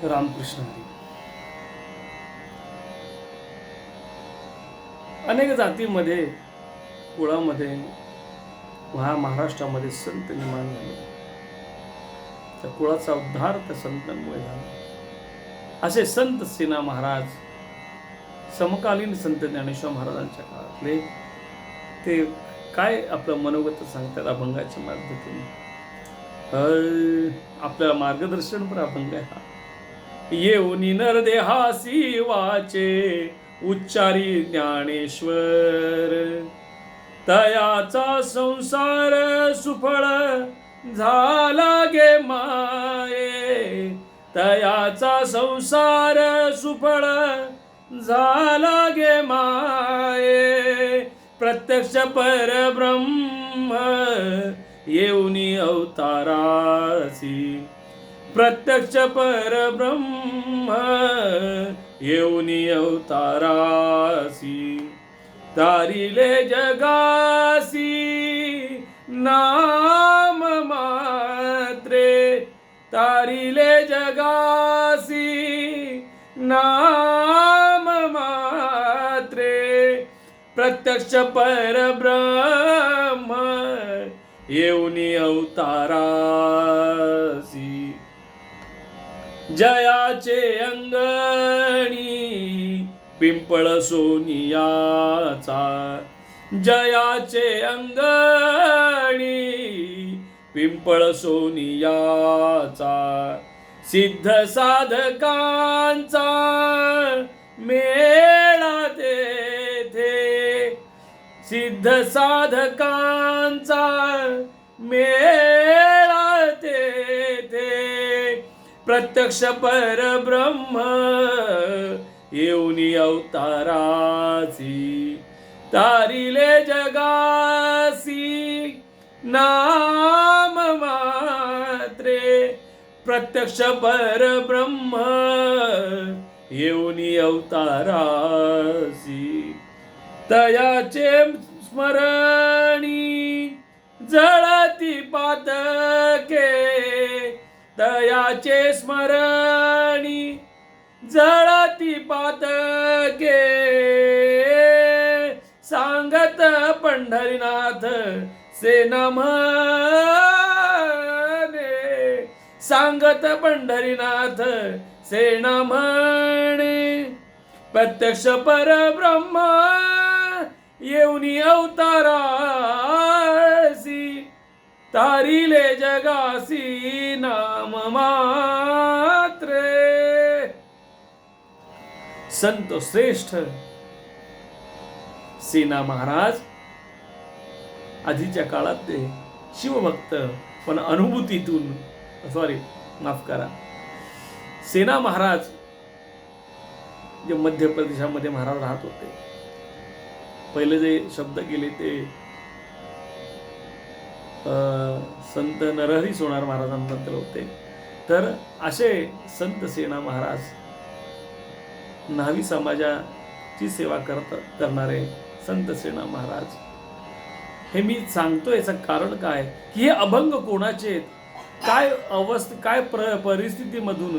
रामकृष्ण हरी. अनेक जातीमध्ये कुळामध्ये महाराष्ट्रामध्ये संत निर्माण झाले. त्या कुळाचा उद्धार त्या संतांमुळे झाला. असे संत सेना महाराज समकालीन संत ज्ञानेश्वर महाराजांच्या काळातले ते काय आपलं मनोगत सांगतात अभंगाच्या माध्यमातून. आपल्याला मार्गदर्शन पर अभंग आहे हा. येऊनी नरदेहासी वाचे उच्चारी ज्ञानेश्वर, तयाचा संसार सुफळ झाला गे माये, तयाचा संसार सुफळ झाला गे माये. प्रत्यक्ष परब्रह्म येऊनी अवतारासी, प्रत्यक्ष परब्रह्म येऊनी अवतारासी. तारिले जगासी नाम मात्रे, तारिले जगासी नाम मात्रे. प्रत्यक्ष परब्रह्म येऊनी अवतारासी. जयाचे अंगणी पिंपळ सोनियाचा, जयाचे अंगणी पिंपळ सोनियाचा. सिद्ध साधकांचा मेळा तेथे, सिद्ध साधकांचा मेळा तेथे. प्रत्यक्ष परब्रह्म येऊनी अवतारासी. तारिले जगासी नाम मात्रे. प्रत्यक्ष परब्रह्म येऊनी अवतारासी. तयाचे स्मरणी जळती पातके, तयाचे स्मरणी जळती पातके. सांगत पंढरीनाथ सेना म्हणे, सांगत पंढरीनाथ सेना म्हणे. प्रत्यक्ष परब्रह्म येऊनी अवतारासी. तारिले जगासी नाम मात्रे. संत श्रेष्ठ सेना महाराज आधीच्या काळात ते शिवभक्त, पण अनुभूतीतून माफ करा, सेना महाराज जे मध्य प्रदेशामध्ये महाराज राहत होते. पहिले जे शब्द गेले ते संत नरहरी सोनार महाराजांबद्दल होते. तर असे संत सेना महाराज न्हावी समाजाची सेवा करणारे संत सेना महाराज. हे मी सांगतो याचं कारण काय की हे अभंग कोणाचे, काय काय परिस्थितीमधून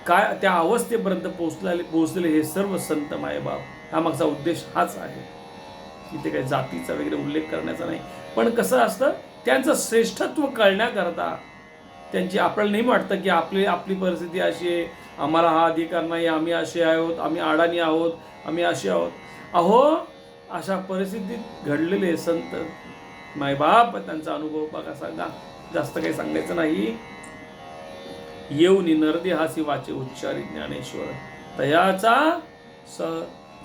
काय त्या अवस्थेपर्यंत पोहोचलेले हे सर्व संत मायबाप. हा मागचा उद्देश हाच आहे. इथे काही जातीचा वगैरे उल्लेख करण्याचा नाही, पण कसं असतं त्यांचं श्रेष्ठत्व कळण्याकरता त्यांची आपल्याला नेहमी वाटतं की आपली परिस्थिती अशी आहे, आम्हाला हा अधिकार नाही, आम्ही असे आहोत, आम्ही अडाणी आहोत, आम्ही असे आहोत. अहो, अशा परिस्थितीत घडलेले संत मायबाप त्यांचा अनुभव बघा. सांगा, जास्त काही सांगायचं नाही. येऊनी नरदेहासी वाचे उच्चारी ज्ञानेश्वर, तयाचा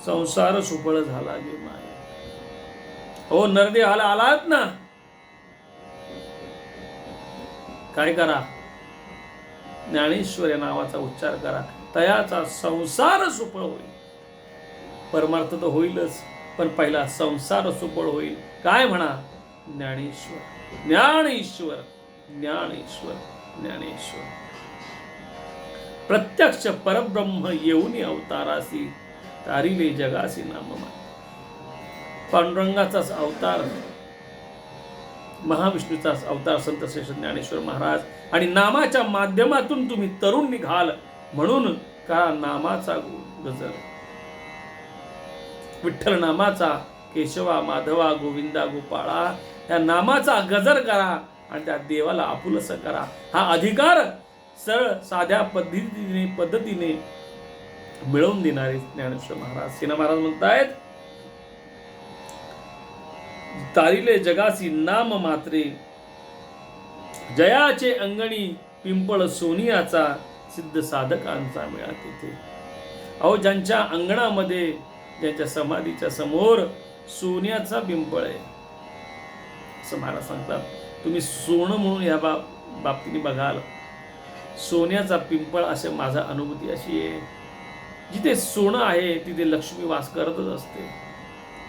संसार सुफळ झाला गे माया. हो, नरदेहाला आलात ना, काय करा, ज्ञानेश्वर या नावाचा उच्चार करा. तयाचा संसार सुफळ होईल. परमार्थ तर होईलच, पण पहिला संसार सुफळ होईल. काय म्हणा, ज्ञानेश्वर ज्ञानेश्वर ज्ञानेश्वर ज्ञानेश्वर. प्रत्यक्ष परब्रह्म येऊनी अवतारासी, तारिले जगासी नाम. पांडुरंगाचाच अवतार महाविष्णूचा अवतार संत श्रेष्ठ ज्ञानेश्वर महाराज, आणि नामाच्या माध्यमातून तुम्ही तरुण निघाल म्हणून का नामाचा गजर, विठ्ठल नामाचा, केशवा माधवा गोविंदा गोपाळा या नामाचा गजर करा आणि त्या देवाला आपुलसं करा. हा अधिकार सरळ साध्या पद्धतीने मिळवून देणारे ज्ञानेश्वर महाराज. सेना महाराज म्हणतायत, तारिले जगासी नाम मात्रे, जयाचे अंगणी पिंपळ सोनियाचा, सिद्ध साधकांचा मेळा तेथे. अहो, ज्यांच्या अंगणामध्ये, ज्यांच्या समाधीच्या समोर सोन्याचा पिंपळ आहे, असं महाराज सांगतात. तुम्ही सोनं म्हणून या बाबतीने बघाल, सोन्याचा पिंपळ असे माझा अनुभूती अशी आहे. जिथे सोनं आहे तिथे लक्ष्मी वास करतच असते.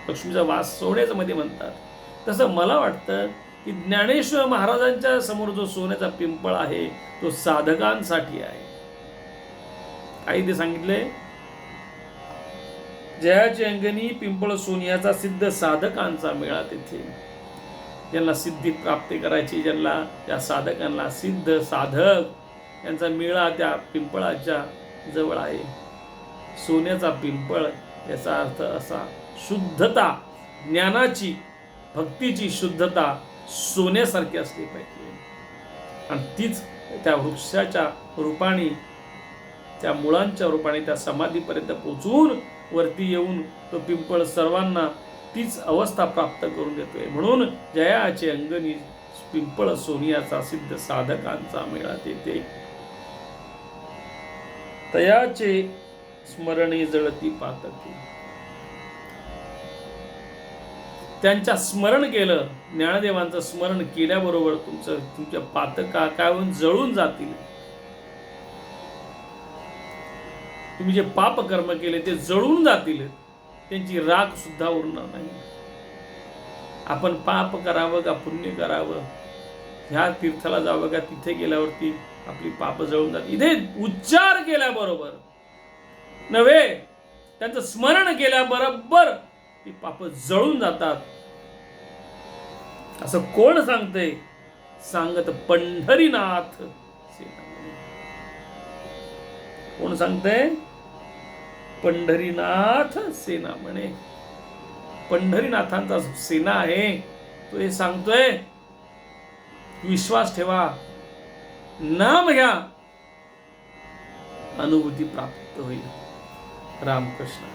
लक्ष्मीचा वास सोन्याच्या मध्ये म्हणतात. तसं मला वाटतं की ज्ञानेश्वर महाराजांच्या समोर जो सोन्याचा पिंपळ आहे तो साधकांसाठी आहे. काही ते सांगितले, जयाची अंगणी पिंपळ सोनियाचा, सिद्ध साधकांचा मेळा तेथे. ज्यांना सिद्धी प्राप्ती करायची, ज्यांना त्या साधकांना, सिद्ध साधक यांचा मेळा त्या पिंपळाच्या जवळ आहे. सोन्याचा पिंपळ याचा अर्थ असा, शुद्धता, ज्ञानाची, भक्तीची शुद्धता सोन्यासारखी असली पाहिजे. आणि तीच त्या वृक्षाच्या रूपाने, त्या मुळांच्या रूपाने त्या समाधीपर्यंत पोचवून वरती येऊन तो पिंपळ सर्वांना तीच अवस्था प्राप्त करून देतोय. म्हणून जयाचे अंगणी पिंपळ सोनियाचा, सिद्ध साधकांचा मेळा तेथे. तयाचे स्मरणे जळती पातकी. त्यांच्या स्मरण केलं, ज्ञानदेवांचं स्मरण केल्याबरोबर तुमच्या पातका काय होऊन जळून जातील. तुम्ही जे पाप कर्म केले ते जळून जातील, त्यांची राख सुद्धा उरणार नाही. आपण पाप करावं का पुण्य करावं, ह्या तीर्थाला जावं का तिथे गेल्यावरती आपली पाप जळून जातील. इथे उच्चार केल्याबरोबर नव्हे, त्यांचं स्मरण केल्याबरोबर ती पाप जळून जातात. असं कोण सांगतंय? सांगत पंढरीनाथ सेनामणे. कोण सांगतंय? पंढरीनाथ सेनामणे. पंढरीनाथांचा सेना आहे तो हे सांगतोय, विश्वास ठेवा, नाम घ्या, अनुभूती प्राप्त होईल. रामकृष्ण.